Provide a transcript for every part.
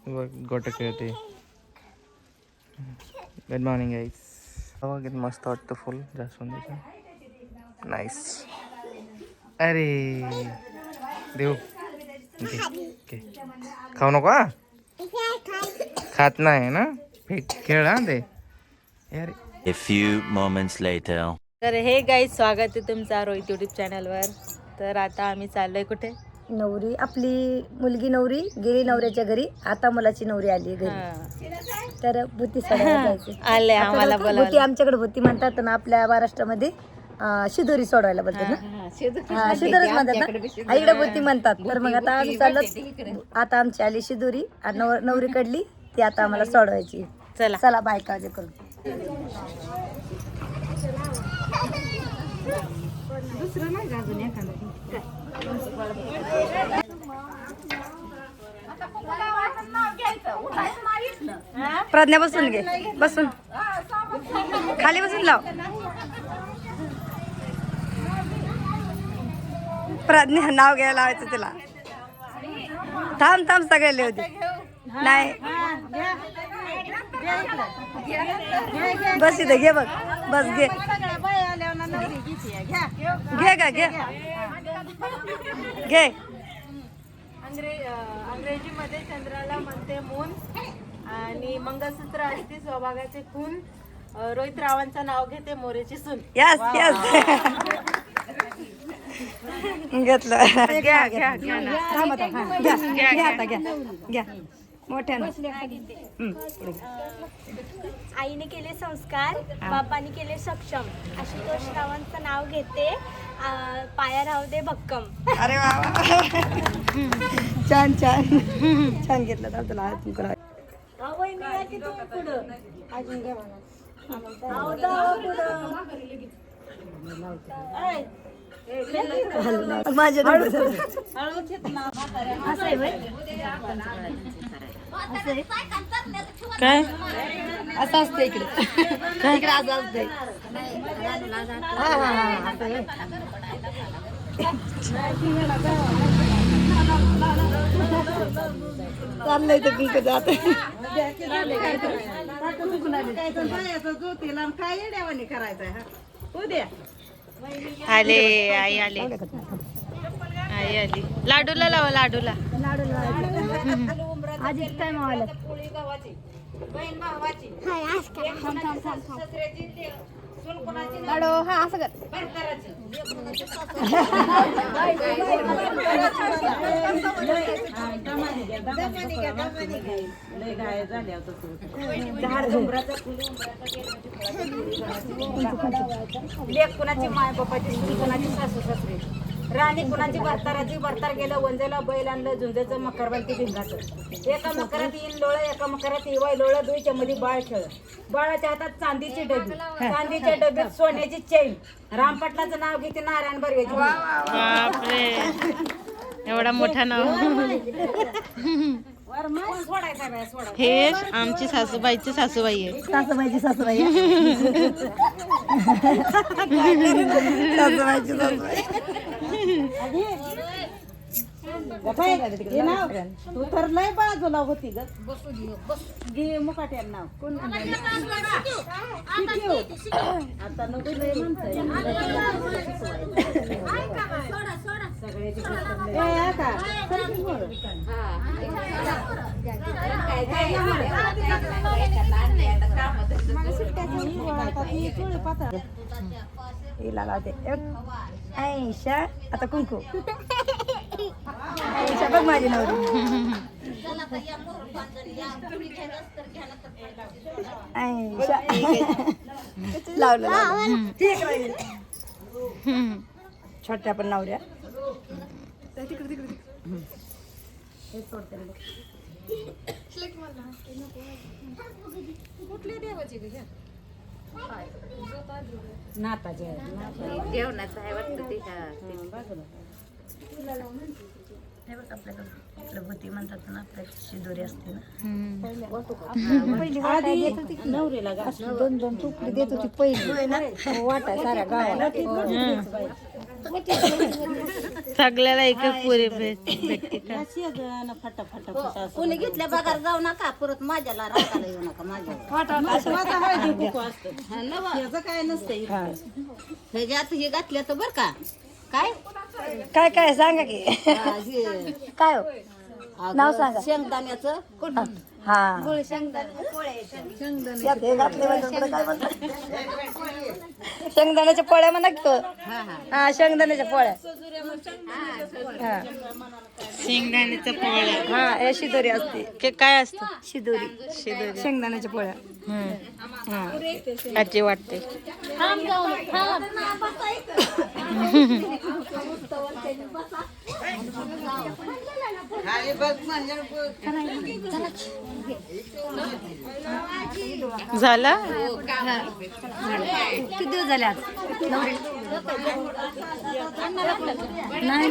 गोट खेळते. Good morning गाईस. किती मस्त वाटतं फुल जास्वंदीचं. नाईस. अरे देऊ घे. खाऊ नको हा. खात नाही ना. खेळ हा ते. A few moments later. तर हे गाईज स्वागत आहे तुमचा रोहित युट्यूब चॅनलवर. तर आता आम्ही चाललोय कुठे? नवरी आपली मुलगी नवरी गेली नवऱ्याच्या घरी, आता मुलाची नवरी आली घरी. तर बुती सोडायला जायचं आले आम्हाला बोलावलं. बुती आमच्याकडे बुती म्हणतात ना, आपल्या महाराष्ट्रामध्ये शिदोरी सोडवायला बोलतात ना. शिदोरीच म्हणतात ना, इकडे बुती म्हणतात. तर मग आता आम्ही चाललो. आता आमची आली शिदोरी, नवरी कडली ती आता आम्हाला सोडवायची. चला चला बायका जे करू. प्रज्ञा बसून घे, बसून खाली बसून लाव. प्रज्ञा नाव घ्यायला लावायचं तिला. थांब थांब सगळे लिहू दे. नाही बस इथे घे, बघ बस घे घे का घे घे. अंग्रेजीमध्ये चंद्राला म्हणते मून आणि मंगळसूत्र असते सौभाग्याचे खून. रोहित रावांचं नाव घेते मोरेची सून. यस यस घेतलं. घ्या घ्या घ्या आता घ्या घ्या मोठ्यानं. आईने केले संस्कार, बापाने केले सक्षम. आशुतोष रावांचं नाव घेते, पाया राहू दे भक्कम. अरे वा छान छान छान घेतलं. तर तुला माझ्या काय असं असतं इकडे. इकडे असं असतंय. चाललंय तर पिक जात. आले आई आले आई आली. लाडूला लावा लाडूला. आजी काय मावाला हा असं कर. लेक कुणाची माय बापाची, सून कुणाची सासू सासरे, राणी कुणाची भरताराची, भरतार गेलं वंजाला, बैल आणलं झुंजाचं, मकरवंती भिंगाचं. एका मकरात येईन लोळ, एका मकरात येवाय लोळ, दुईच्या मध्ये बाळ खेळ. बाळाच्या हातात चांदीची डबी, चांदीच्या डब्यात सोन्याची चैन. रामपाटलाचं नाव घेते नारायण बर्वेची. बापरे एवढा मोठा नाव. सोडायचा बाय सोडा. हे आमची सासूबाईची सासूबाई आहे. सासूबाईची सासूबाई सासूबाईची सासूबाई. तू तर लय बाजूला होती ग. घे मुकाट्यान नाव कोण आता नको लय म्हणताय. हिला लावते. ऐशा आता कुंकू. ऐशा बघ माझी नवरी. ऐशा लावलं ठीक आहे. छोट्या पण नवऱ्या कुठली देवाची नाताचे जेवणाचं आहे वाटतं ते. हे बघ आपल्याकडे भूती म्हणतात ना, आपल्या शिदोरी असते ना. नवरीला दोन दोन तुकडे देत होती पहिली वाटाय साऱ्या गावाला. सगळ्याला एक पुरी भेटते का? कोणी घेतल्या बघार जाऊ नका परत माझ्याला रागाला येऊ नका माझ्या काय नसतंय ह्याच्यात हे घातलं तर बर का काय काय काय सांगा की काय हो नाव सांगा शेंगदाण्याचं हा यात हे घातले म्हणजे पुढं काय म्हणतात? शेंगदाण्याच्या पोळ्या म्हणा की हो. हा शेंगदाण्याच्या पोळ्या हा शेंगदाण्याच्या पोळ्या हा या शिदोरी असते काय असतं? शिदोरी शेंगदाण्याच्या पोळ्या आजी वाटते. झाला किती दिवस झाले आज नाही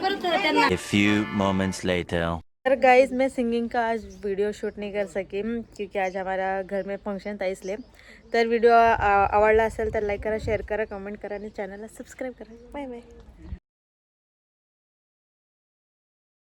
परत त्यांना A few moments later. तर गाइज मैं सिंगिंग का आज वीडियो शूट नहीं कर सकी क्योंकि आज हमारा घर में फंक्शन था इसलिए. तर व्हिडिओ आवडला असेल तर लाईक करा, शेअर करा, कमेंट करा आणि चॅनलला सबस्क्राईब करा. Bye bye.